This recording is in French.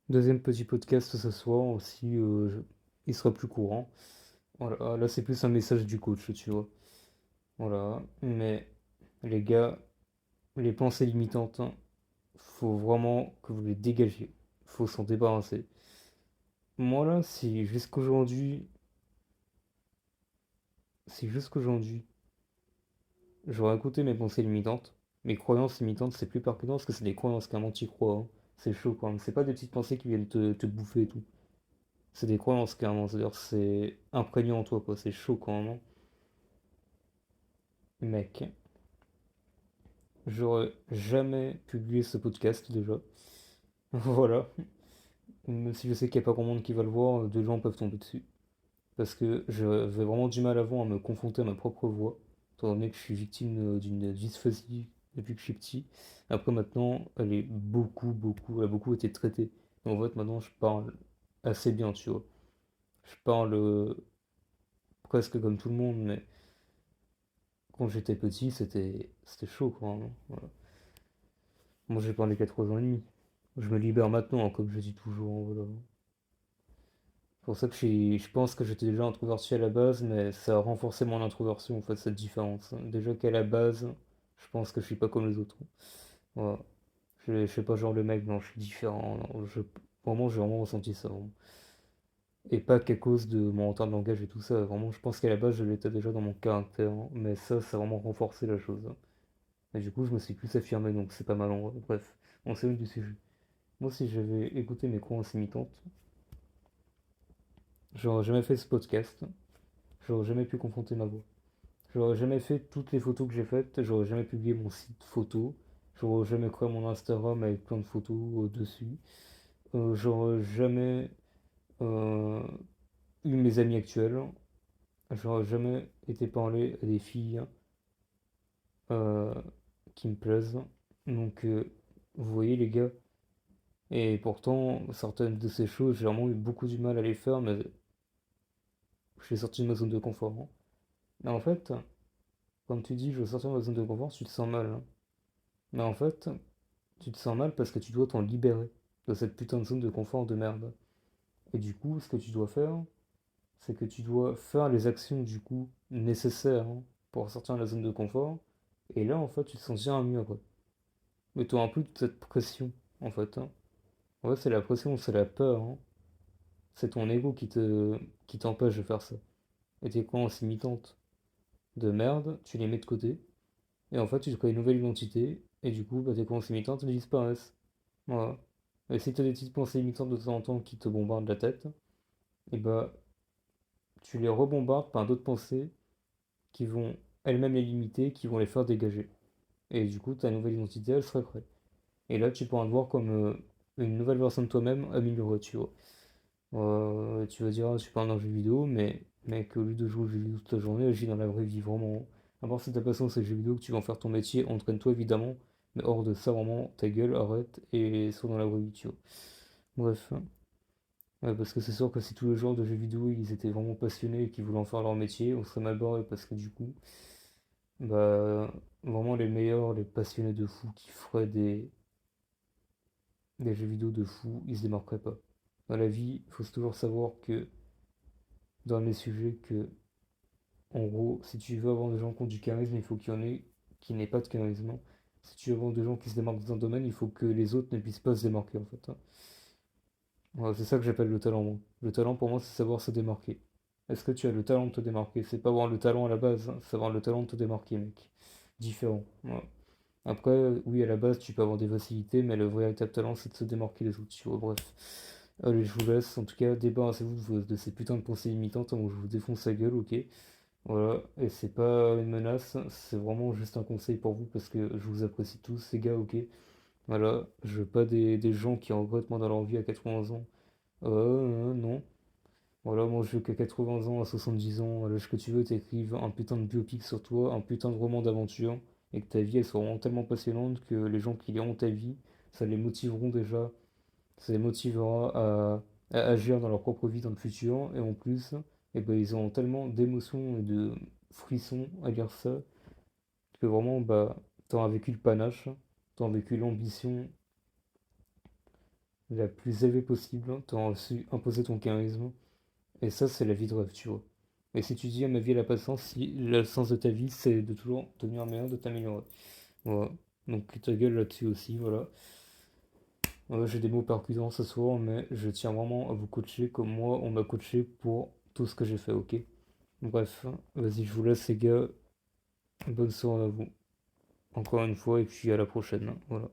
Deuxième petit podcast ce soir aussi, il sera plus courant. Voilà, là c'est plus un message du coach, tu vois. Voilà, mais les gars, les pensées limitantes, hein, faut vraiment que vous les dégagiez. Faut s'en débarrasser. Moi là, si jusqu'aujourd'hui, j'aurais écouté mes pensées limitantes, mes croyances limitantes, c'est plus percutant parce que c'est des croyances qu'un anti-croix, hein. C'est chaud quand même. C'est pas des petites pensées qui viennent te bouffer et tout. C'est des croyances carrément. C'est-à-dire c'est imprégné en toi, quoi. C'est chaud quand même, hein. Mec, j'aurais jamais publié ce podcast déjà. Voilà. Même si je sais qu'il n'y a pas grand monde qui va le voir, deux gens peuvent tomber dessus. Parce que j'avais vraiment du mal avant à me confronter à ma propre voix, étant donné que je suis victime d'une dysphasie depuis que je suis petit. Après maintenant, elle a beaucoup été traitée. Et en fait maintenant je parle assez bien, tu vois. Je parle presque comme tout le monde, mais quand j'étais petit, c'était chaud quoi, hein. Voilà. Moi j'ai parlé qu'à 3 ans et demi. Je me libère maintenant, hein, comme je dis toujours, hein, voilà. C'est pour ça que je pense que j'étais déjà introverti à la base, mais ça a renforcé mon introversion, en fait, cette différence. Déjà qu'à la base, je pense que je suis pas comme les autres. Voilà. Je sais pas, genre le mec, non, je suis différent. Non, vraiment, j'ai vraiment ressenti ça, vraiment. Et pas qu'à cause de mon retard de langage et tout ça. Vraiment, je pense qu'à la base, je l'étais déjà dans mon caractère, hein. Mais ça a vraiment renforcé la chose, hein. Et du coup, je me suis plus affirmé, donc c'est pas mal en vrai. Bref, on s'éloigne du sujet. Moi, si j'avais écouté mes croyances imitantes, j'aurais jamais fait ce podcast. J'aurais jamais pu confronter ma voix. J'aurais jamais fait toutes les photos que j'ai faites. J'aurais jamais publié mon site photo. J'aurais jamais créé mon Instagram avec plein de photos dessus. J'aurais jamais euh, eu mes amis actuels. J'aurais jamais été parler à des filles euh, qui me plaisent. Donc, vous voyez, les gars. Et pourtant, certaines de ces choses, j'ai vraiment eu beaucoup du mal à les faire, mais je suis sorti de ma zone de confort, hein. Mais en fait, quand tu dis je veux sortir de ma zone de confort, tu te sens mal, hein. Mais en fait, tu te sens mal parce que tu dois t'en libérer de cette putain de zone de confort de merde. Et du coup, ce que tu dois faire, c'est que tu dois faire les actions du coup nécessaires, hein, pour sortir de la zone de confort. Et là, en fait, tu te sentiras mieux après. Mais tu n'auras plus toute cette pression, en fait, hein. Ouais, c'est la pression, c'est la peur, hein. C'est ton ego qui t'empêche de faire ça. Et tes croyances limitantes de merde, tu les mets de côté. Et en fait, tu te crées une nouvelle identité. Et du coup, bah, tes croyances limitantes, elles disparaissent. Voilà. Et si tu as des petites pensées limitantes de temps en temps qui te bombardent la tête, et bah tu les rebombardes par d'autres pensées qui vont elles-mêmes les limiter, qui vont les faire dégager. Et du coup, ta nouvelle identité, elle sera prête. Et là, tu pourras te voir comme une nouvelle version de toi-même améliorée, tu vois. Tu vas dire, ah, je suis pas un jeu vidéo, mais mec, au lieu de jouer aux jeux vidéo toute la journée, agis dans la vraie vie, vraiment. À part si ta passion c'est les jeux vidéo, que tu vas en faire ton métier, entraîne-toi évidemment, mais hors de ça, vraiment, ta gueule, arrête et sois dans la vraie vie, tu vois. Bref. Ouais, parce que c'est sûr que si tous les joueurs de jeux vidéo ils étaient vraiment passionnés et qu'ils voulaient en faire leur métier, on serait mal barré parce que du coup, bah vraiment les meilleurs, les passionnés de fou qui feraient des jeux vidéo de fou, ils se démarqueraient pas. Dans la vie, il faut toujours savoir que dans les sujets que, en gros, si tu veux avoir des gens qui ont du charisme, il faut qu'il y en ait qui n'aient pas de charisme, hein. Si tu veux avoir des gens qui se démarquent dans un domaine, il faut que les autres ne puissent pas se démarquer en fait, hein. Ouais, c'est ça que j'appelle le talent, moi. Le talent pour moi, c'est savoir se démarquer. Est-ce que tu as le talent de te démarquer? C'est pas avoir le talent à la base, hein, c'est avoir le talent de te démarquer, mec. Différent. Ouais. Après, oui, à la base, tu peux avoir des facilités, mais le véritable talent, c'est de se démarquer des autres, tu vois. Bref. Allez, je vous laisse. En tout cas, débarrassez-vous de ces putains de pensées limitantes, hein, où je vous défonce la gueule, ok? Voilà. Et c'est pas une menace, c'est vraiment juste un conseil pour vous parce que je vous apprécie tous, ces gars, ok? Voilà. Je veux pas des gens qui regrettent moi dans leur vie à 80 ans. Non. Voilà, moi je veux qu'à 80 ans, à 70 ans, à l'âge que tu veux, t'écrives un putain de biopic sur toi, un putain de roman d'aventure, et que ta vie elle soit vraiment tellement passionnante que les gens qui liront ta vie, ça les motiveront déjà, ça les motivera à agir dans leur propre vie dans le futur, et en plus, eh ben, ils auront tellement d'émotions et de frissons à lire ça, que vraiment, bah, t'auras vécu le panache, t'auras vécu l'ambition la plus élevée possible, t'auras su imposer ton charisme, et ça, c'est la vie de rêve, tu vois. Et si tu dis à ma vie, la patience, si le sens de ta vie, c'est de toujours devenir meilleur, de t'améliorer. Voilà. Donc ta gueule là-dessus aussi, voilà. J'ai des mots percutants ce soir, mais je tiens vraiment à vous coacher comme moi, on m'a coaché pour tout ce que j'ai fait, ok? Bref, vas-y, je vous laisse les gars. Bonne soirée à vous. Encore une fois, et puis à la prochaine, hein. Voilà.